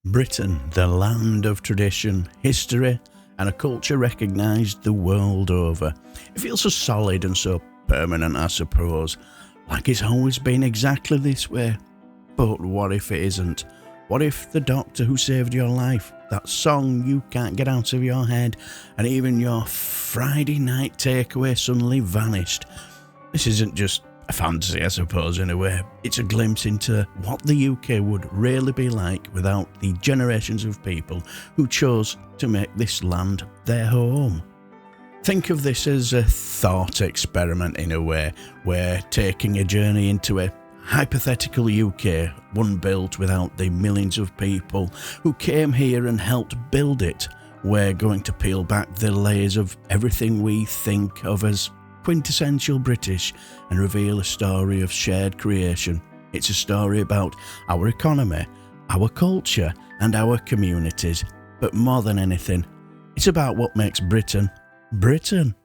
Britain, the land of tradition, history, and a culture recognised the world over. It feels so solid and so permanent, I suppose, like it's always been exactly this way. But what if it isn't? What if the doctor who saved your life, that song you can't get out of your head, and even your Friday night takeaway suddenly vanished? This isn't just a fantasy, I suppose, in a way. It's a glimpse into what the UK would really be like without the generations of people who chose to make this land their home. Think of this as a thought experiment in a way. We're taking a journey into a hypothetical UK, one built without the millions of people who came here and helped build it. We're going to peel back the layers of everything we think of as quintessential British and reveal a story of shared creation. It's a story about our economy, our culture and our communities, but more than anything, it's about what makes Britain, Britain.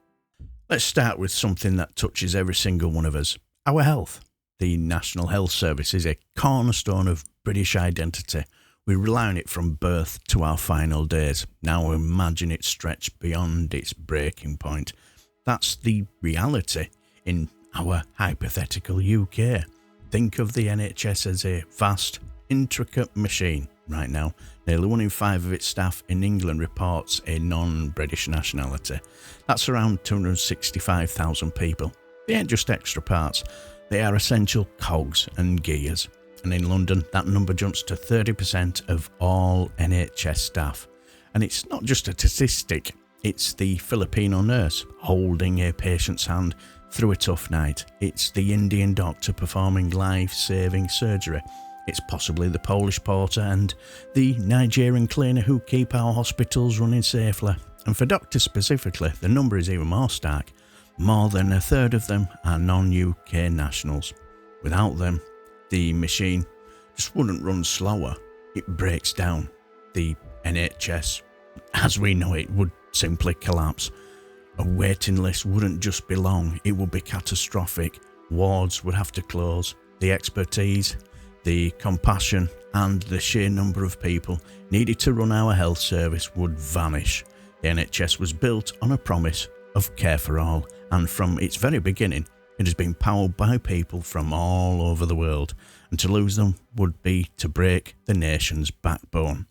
Let's start with something that touches every single one of us, our health. The National Health Service is a cornerstone of British identity. We rely on it from birth to our final days. Now imagine it stretched beyond its breaking point. That's the reality in our hypothetical UK. Think of the NHS as a vast, intricate machine. Right now, nearly 1 in 5 of its staff in England reports a non-British nationality. That's around 265,000 people. They ain't just extra parts, they are essential cogs and gears. And in London, that number jumps to 30% of all NHS staff. And it's not just a statistic. It's the Filipino nurse holding a patient's hand through a tough night. It's the Indian doctor performing life-saving surgery. It's possibly the Polish porter and the Nigerian cleaner who keep our hospitals running safely. And for doctors specifically, the number is even more stark. More than a third of them are non-UK nationals. Without them, the machine just wouldn't run slower. It breaks down. The NHS, as we know it, would simply collapse. A waiting list wouldn't just be long, it would be catastrophic. Wards would have to close. The expertise, the compassion and the sheer number of people needed to run our health service would vanish. The NHS was built on a promise of care for all, and from its very beginning it has been powered by people from all over the world, and to lose them would be to break the nation's backbone.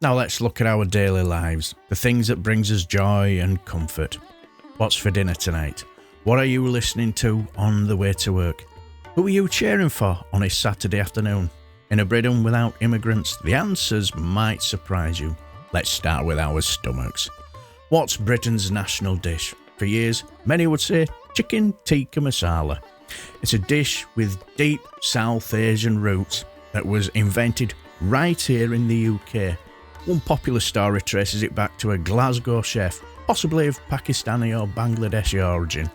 Now let's look at our daily lives, the things that brings us joy and comfort. What's for dinner tonight? What are you listening to on the way to work? Who are you cheering for on a Saturday afternoon? In a Britain without immigrants, the answers might surprise you. Let's start with our stomachs. What's Britain's national dish? For years, many would say chicken tikka masala. It's a dish with deep South Asian roots that was invented right here in the UK. One popular story traces it back to a Glasgow chef, possibly of Pakistani or Bangladeshi origin,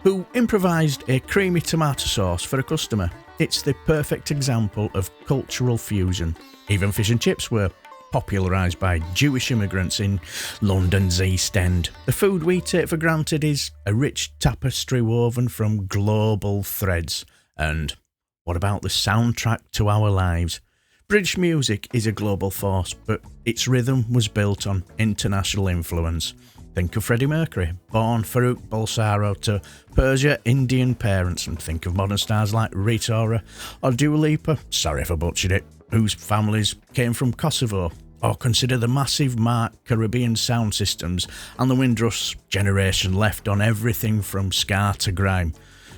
who improvised a creamy tomato sauce for a customer. It's the perfect example of cultural fusion. Even fish and chips were popularised by Jewish immigrants in London's East End. The food we take for granted is a rich tapestry woven from global threads. And what about the soundtrack to our lives? British music is a global force, but its rhythm was built on international influence. Think of Freddie Mercury, born Farouk Balsaro to Persia Indian parents, and think of modern stars like Rita Ora or Dua Lipa, sorry if I butchered it, whose families came from Kosovo. Or consider the massive Mark Caribbean sound systems and the Windrush generation left on everything from ska to grime.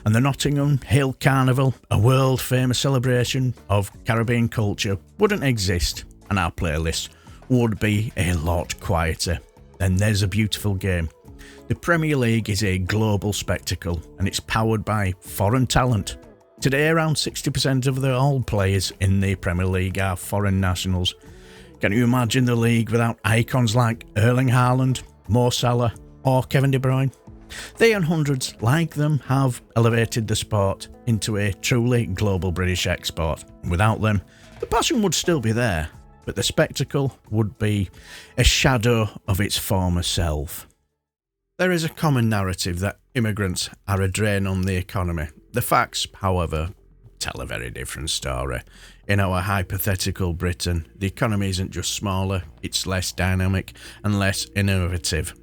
And the Nottingham Hill Carnival, a world-famous celebration of Caribbean culture, wouldn't exist, and our playlist would be a lot quieter. Then there's a beautiful game. The Premier League is a global spectacle, and it's powered by foreign talent. Today, around 60% of all players in the Premier League are foreign nationals. Can you imagine the league without icons like Erling Haaland, Mo Salah, or Kevin De Bruyne? They and hundreds like them have elevated the sport into a truly global British export. Without them, the passion would still be there, but the spectacle would be a shadow of its former self. There is a common narrative that immigrants are a drain on the economy. The facts, however, tell a very different story. In our hypothetical Britain, the economy isn't just smaller, it's less dynamic and less innovative.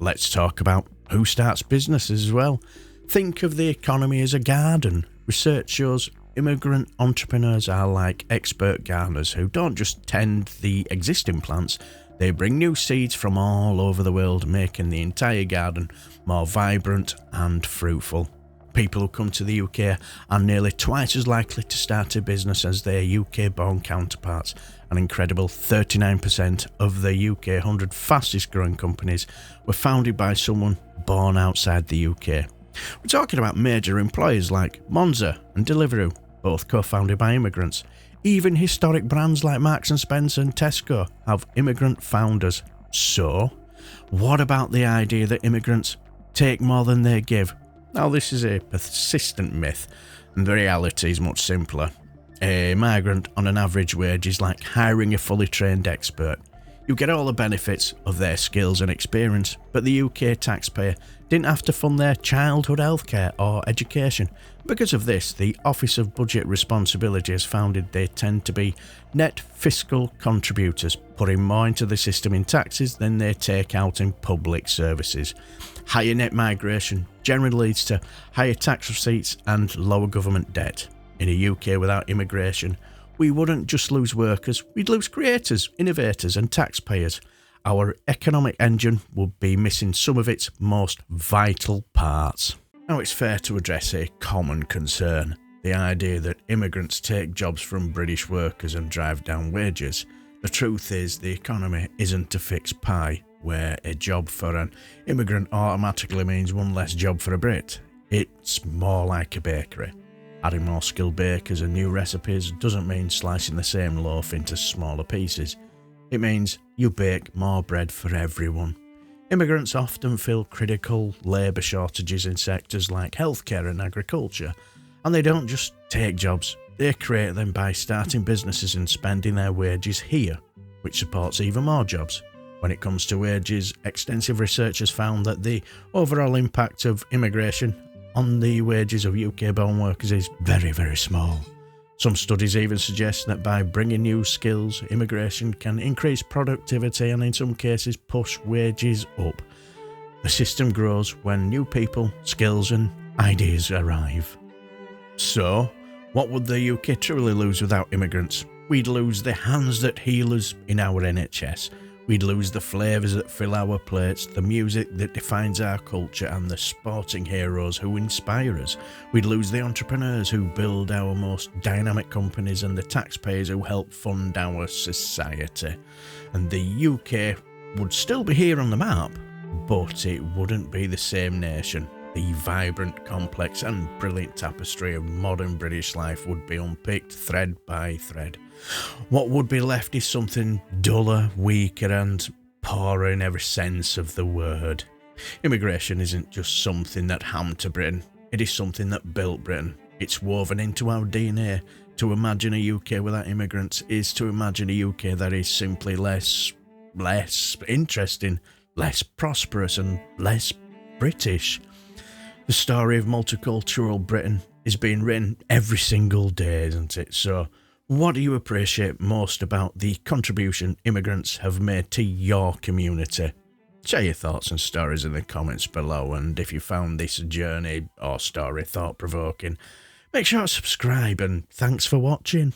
Let's talk about who starts businesses as well. Think of the economy as a garden. Research shows immigrant entrepreneurs are like expert gardeners who don't just tend the existing plants, they bring new seeds from all over the world, making the entire garden more vibrant and fruitful. People who come to the UK are nearly twice as likely to start a business as their UK-born counterparts. An incredible 39% of the UK 100 fastest growing companies were founded by someone born outside the UK. We're talking about major employers like Monza and Deliveroo, both co-founded by immigrants. Even historic brands like Marks and Spencer and Tesco have immigrant founders. So, what about the idea that immigrants take more than they give? Now, this is a persistent myth, and the reality is much simpler. A migrant on an average wage is like hiring a fully trained expert. You get all the benefits of their skills and experience, but the UK taxpayer didn't have to fund their childhood healthcare or education. Because of this, the Office of Budget Responsibility has found they tend to be net fiscal contributors, putting more into the system in taxes than they take out in public services. Higher net migration generally leads to higher tax receipts and lower government debt. In a UK without immigration, we wouldn't just lose workers, we'd lose creators, innovators and taxpayers. Our economic engine would be missing some of its most vital parts. Now, it's fair to address a common concern, the idea that immigrants take jobs from British workers and drive down wages. The truth is, the economy isn't a fixed pie, where a job for an immigrant automatically means one less job for a Brit. It's more like a bakery. Adding more skilled bakers and new recipes doesn't mean slicing the same loaf into smaller pieces. It means you bake more bread for everyone. Immigrants often fill critical labour shortages in sectors like healthcare and agriculture, and they don't just take jobs, they create them by starting businesses and spending their wages here, which supports even more jobs. When it comes to wages, extensive research has found that the overall impact of immigration on the wages of UK-born workers is very, very small. Some studies even suggest that by bringing new skills, immigration can increase productivity and in some cases push wages up. The system grows when new people, skills and ideas arrive. So, what would the UK truly lose without immigrants? We'd lose the hands that heal us in our NHS. We'd lose the flavours that fill our plates, the music that defines our culture and the sporting heroes who inspire us. We'd lose the entrepreneurs who build our most dynamic companies and the taxpayers who help fund our society. And the UK would still be here on the map, but it wouldn't be the same nation. The vibrant, complex and brilliant tapestry of modern British life would be unpicked thread by thread. What would be left is something duller, weaker and poorer in every sense of the word. Immigration isn't just something that happened to Britain, it is something that built Britain. It's woven into our DNA. To imagine a UK without immigrants is to imagine a UK that is simply less interesting, less prosperous and less British. The story of multicultural Britain is being written every single day, isn't it? So, what do you appreciate most about the contribution immigrants have made to your community? Share your thoughts and stories in the comments below, and if you found this journey or story thought-provoking, make sure to subscribe and thanks for watching.